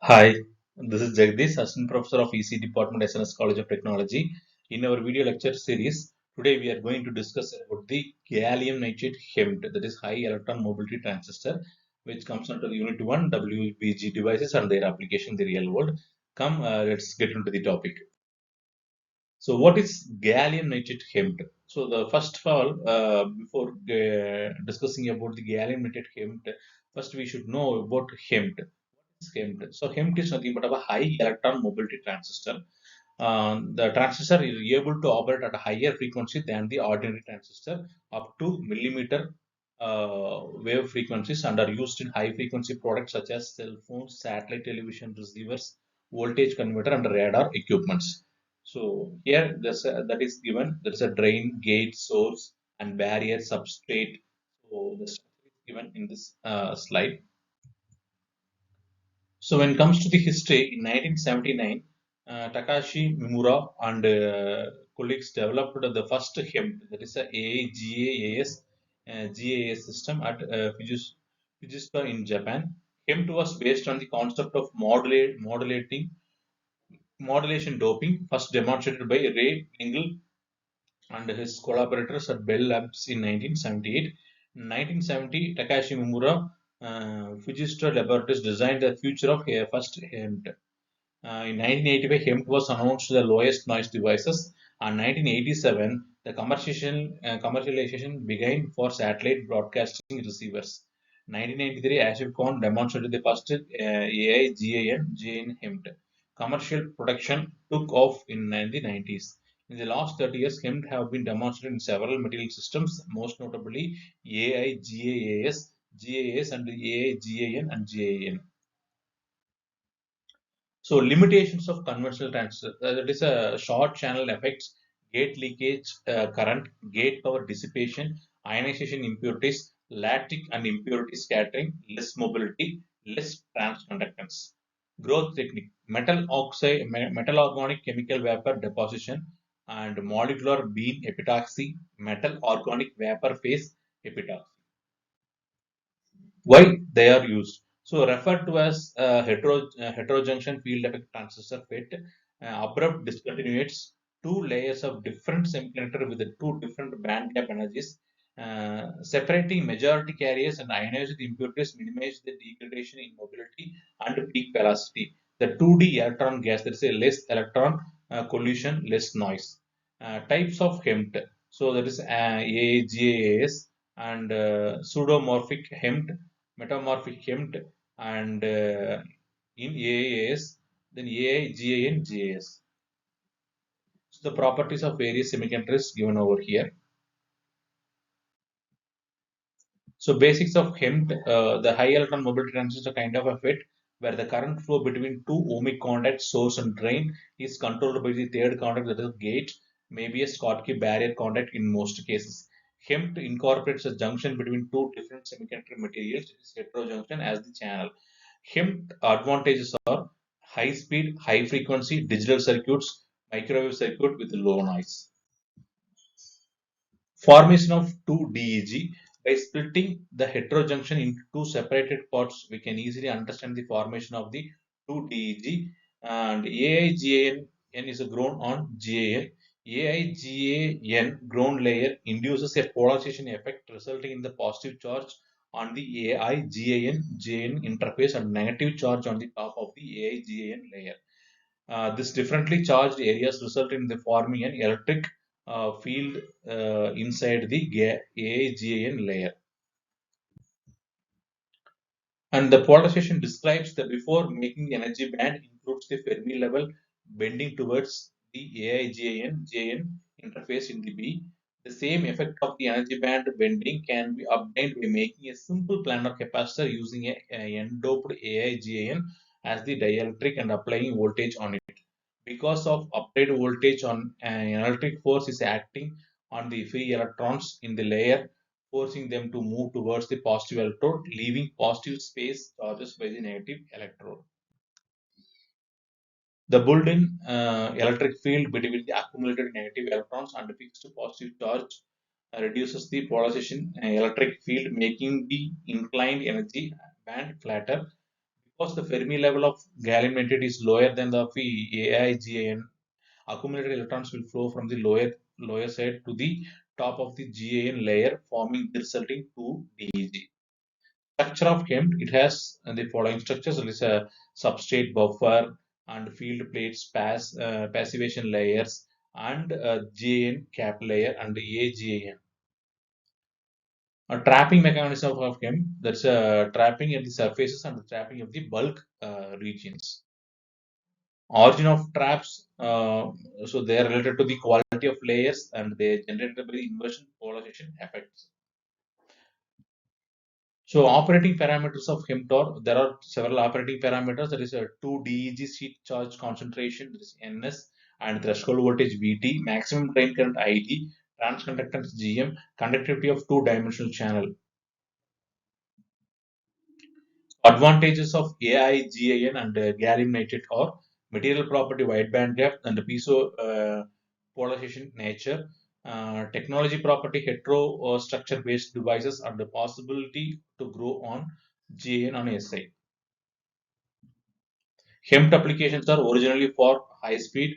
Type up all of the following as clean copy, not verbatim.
Hi, this is Jagdish, Assistant Professor of EC Department, SNS College of Technology. In our video lecture series, today we are going to discuss about the gallium nitride HEMT, that is high electron mobility transistor, which comes under the Unit 1 WBG devices and their application in the real world. Let's get into the topic. So, what is gallium nitride HEMT? So, the first of all, before discussing about the gallium nitride HEMT, first we should know about HEMT. HEMT. So HEMT is nothing but a high electron mobility transistor. The transistor is able to operate at a higher frequency than the ordinary transistor, up to millimeter wave frequencies, and are used in high frequency products such as cell phones, satellite television receivers, voltage converter, and radar equipments. So here that is given. There is a drain, gate, source, and barrier substrate. So the structure is given in this slide. So when it comes to the history, in 1979, Takashi Mimura and colleagues developed the first HEMT, that is a GAAS, GAAS system at Fujitsu in Japan. HEMT was based on the concept of modulation doping, first demonstrated by Ray Engel and his collaborators at Bell Labs in 1978. In 1970, Takashi Mimura, Fujitsu Laboratories designed the future of first HEMT. In 1985, HEMT was announced the lowest noise devices, and 1987, the commercialization began for satellite broadcasting receivers. 1993, Ashok Khan demonstrated the first AI GaN HEMT. Commercial production took off in the 90s. In the last 30 years, HEMT have been demonstrated in several material systems, most notably AI GAAS, and AI GaN and GaN. So limitations of conventional transistor, that is a short channel effects, gate leakage current, gate power dissipation, ionization impurities, lactic and impurity scattering, less mobility, less transconductance. Growth technique, metal organic chemical vapor deposition and molecular beam epitaxy, metal organic vapor phase epitaxy. Why they are used? So referred to as heterojunction field effect transistor FET, abrupt discontinuates two layers of different semiconductor with the two different band gap energies, separating majority carriers and ionized impurities minimize the degradation in mobility and peak velocity. The 2D electron gas, there is a less electron collision, less noise. Types of HEMT. So that is AAGAS and pseudomorphic HEMT, metamorphic HEMT, and in AAS, then AI, GAS. So the properties of various semiconductors given over here. So basics of HEMT, the high electron mobility transistor kind of a FET, where the current flow between two ohmic contacts, source and drain, is controlled by the third contact, that is gate, maybe a Schottky barrier contact in most cases. HEMT incorporates a junction between two different semiconductor materials, it is heterojunction as the channel. HEMT advantages are high speed, high frequency digital circuits, microwave circuit with low noise. Formation of 2DEG. By splitting the heterojunction into two separated parts, we can easily understand the formation of the 2DEG. And AIGAN is grown on GAN. AIGAN ground layer induces a polarization effect resulting in the positive charge on the AIGAN interface and negative charge on the top of the AIGAN layer. This differently charged areas result in the forming an electric field inside the AGAN layer. And the polarization describes the before making the energy band includes the Fermi level bending towards the AIGAN interface in the B. The same effect of the energy band bending can be obtained by making a simple planar capacitor using a N-doped AIGAN as the dielectric and applying voltage on it. Because of applied voltage on an electric force is acting on the free electrons in the layer, forcing them to move towards the positive electrode, leaving positive space charges by the negative electrode. The built-in electric field between the accumulated negative electrons and fixed positive charge reduces the polarization electric field, making the inclined energy band flatter. Because the Fermi level of gallium nitride is lower than the AIGAN, accumulated electrons will flow from the lower side to the top of the GAN layer, forming the resulting 2DEG. Structure of HEMT, it has the following structures. There is a substrate buffer and field plates, passivation layers, and a GAN cap layer and AGAN. A trapping mechanism of HEMT, that's a trapping at the surfaces and trapping of the bulk regions. Origin of traps, so they are related to the quality of layers and they are generated by the inversion polarization effects. So operating parameters of HEMTOR, there are several operating parameters. There is a 2 DEG sheet charge concentration, there is NS, and threshold voltage VT, maximum drain current IT, transconductance GM, conductivity of two-dimensional channel. Advantages of AIGAN and gallium nitride are material property, wide band gap, and the piezo polarization nature. Technology property, heterostructure based devices, and the possibility to grow on GAN on SI. HEMT applications are originally for high speed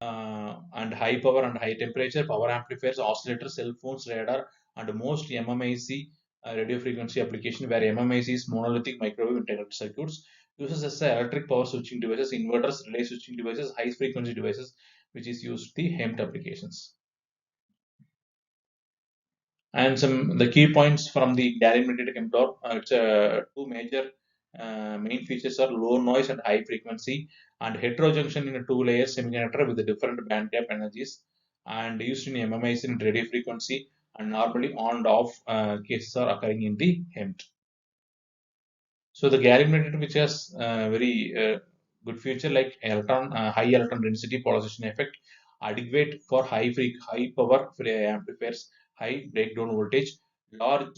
and high power and high temperature, power amplifiers, oscillators, cell phones, radar, and most MMIC radio frequency application where MMIC is monolithic microwave integrated circuits, uses as electric power switching devices, inverters, relay switching devices, high frequency devices, which is used the HEMT applications. And some the key points from the gallium nitride HEMT, it's two major main features are low noise and high frequency, and heterojunction in a two-layer semiconductor with the different band gap energies, and used in MMIC in radio frequency, and normally on and off cases are occurring in the HEMT. So the gallium nitride, which has very good feature like high electron density polarization effect, adequate for high power amplifiers, high breakdown voltage, large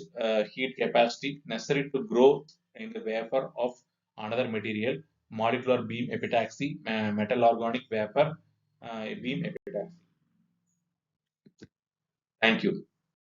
heat capacity necessary to grow in the wafer of another material, molecular beam epitaxy, metal organic vapor beam epitaxy. Thank you.